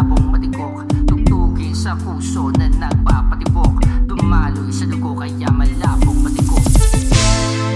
malabong matigok, tugtugin sa puso na nagpapatibok, dumaloy sa dugo kaya malabong matigok.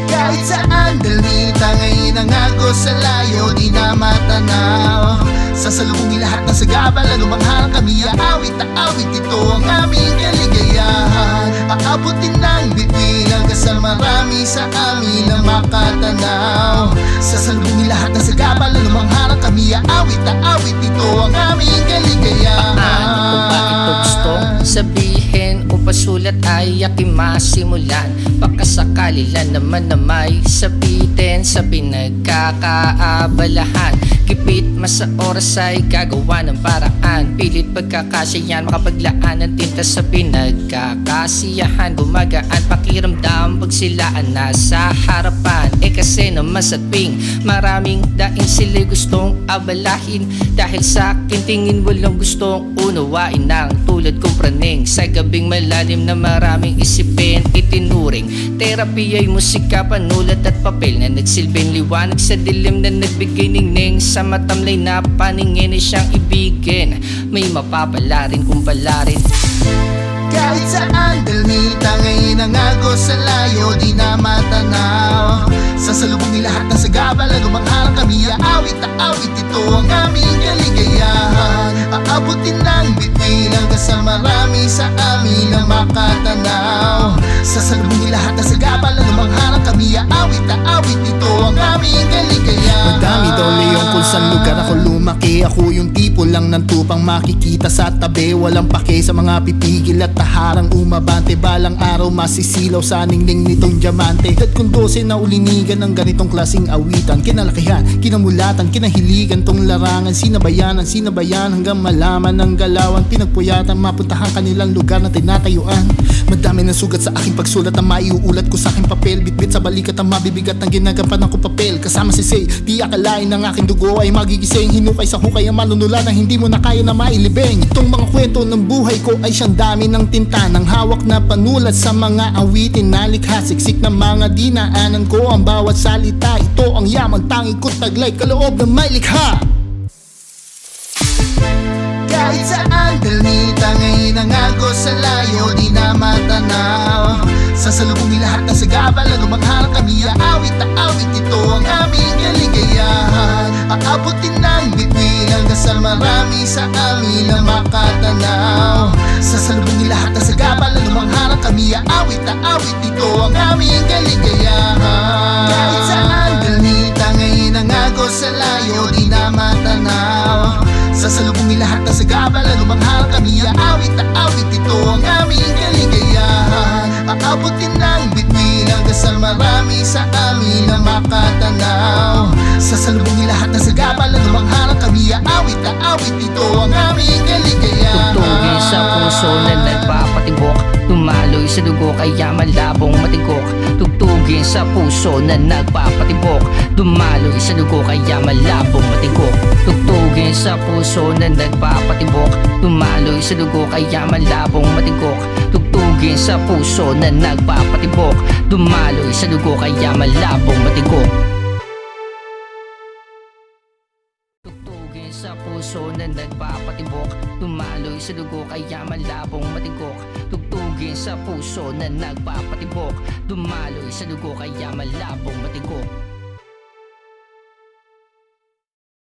Kahit saan dalhin tangay ng agos sa layo di na matanaw. Sasalubungin lahat ng sagabal, lumangharang kami aawit na awit. Ito ang aming kaligayahan. Aabutin ng bituin ang kasal marami sa amin na makatanaw. Sasalubungin lahat ng sagabal, lumangharang kami aawit na awit. Ito ang aming kaligayahan. Ano kung bakit ito gustong sabihin o pasulat ay aking masimulan? Baka sakali lang naman na may sabitin sa pinagkakaabalahan. Kipit mas sa oras ay gagawa ng paraan. Pilit pagkakasyahan, makapaglaan ng tinta sa pinagkakasiyahan. Gumagaan pakiramdam pag silaan nasa harapan. Kasi naman sa tuwing maraming daing sila'y gustong abalahin. Dahil sa akin tingin walang gustong unawain ng tulad kong praning. Sa gabing malalim na maraming isipin itinuring. Therapy ay musika, panulat at papel na nagsilbing liwanag sa dilim na nagbigay ningning. Sa matamlay na paningin ay siyang ibigin. May mapapala rin kung pala rin. Kahit saan dalhin tangay ng agos sa layo di na matanaw. Sasalubungin lahat ng sagabal, lumangharang kami aawit na awit. Ito ang aming kaligayahan. Aabutin ng bituin ang kasal marami sa amin na makatanaw. Sasalubungin lahat ng sagabal, lumangharang kami aawit na awit. Ito ang aming kaligayahan. Madami daw leon kung saan lugar ako lumaki. Ako yung tipo lang ng tupang makikita sa tabi. Walang pake sa mga pipigil at taharang umabante. Balang araw masisilaw sa ningning nitong diamante. Dad kong 12 na ulinigan ng ganitong klaseng awitan. Kinalakihan, kinamulatan, kinahiligan tong larangan. Sinabayanan hanggang malaman ng galawan. Pinagpuyatan, mapuntahan kanilang lugar na tinatayuan. Madami ng sugat sa aking pagsulat na maiuulat ko sa aking papel. Bitbit sa balikat ang mabibigat ng ginagampanan ko papel. Kasama si Say, di akalain ng aking dugo ay magigising. Hinukay sa hukay ang manunulan na hindi mo na kaya na mailibing. Itong mga kwento ng buhay ko ay siyang dami ng tinta. Ng hawak na panulat sa mga awitin na likha. Siksik ng mga dinaanan ko ang bawat salita. Ito ang yamang tangi ko taglay kaloob ng may likha. Kahit saan dalhin tangay ng agos sa layo di na matanaw. Sasalubungin lahat ng sagabal, lumangharang kami aawit na awit. Ito ang aming kaligayahan. Aabutin ng bituin ang kasal marami sa amin na makatanaw. Sasalubungin lahat ng sagabal, lumangharang kami aawit na awit. Ito ang aming kaligayahan. Kahit saan dalhin tangay ng agos sa layo di na matanaw. Sasalubungin lahat ng sagabal, lumangharang kami aawit na awit. Ito ang aming kaligayahan. Aabutin ng bituin ang kasal marami sa amin na makatanaw. Sasalubungin lahat ng sagabal, lumangharang kami aawit na awit. Ito ang aming kaligayahan. Tugtugin sa puso na nagpapatibok, dumaloy sa dugo kaya malabong matigok. Tugtugin sa puso na nagpapatibok, dumaloy sa dugo kaya malabong matigok. Tugtugin sa puso na nagpapatibok, dumaloy sa dugo kaya malabong matigok. Tugtugin sa puso na nagpapatibok, dumaloy sa dugo kaya malabong matigok. Tugtugin sa puso na nagpapatibok, dumaloy sa dugo kaya malabong matigok. Tugtugin sa puso na nagpapatibok, dumaloy sa dugo kaya malabong matigok.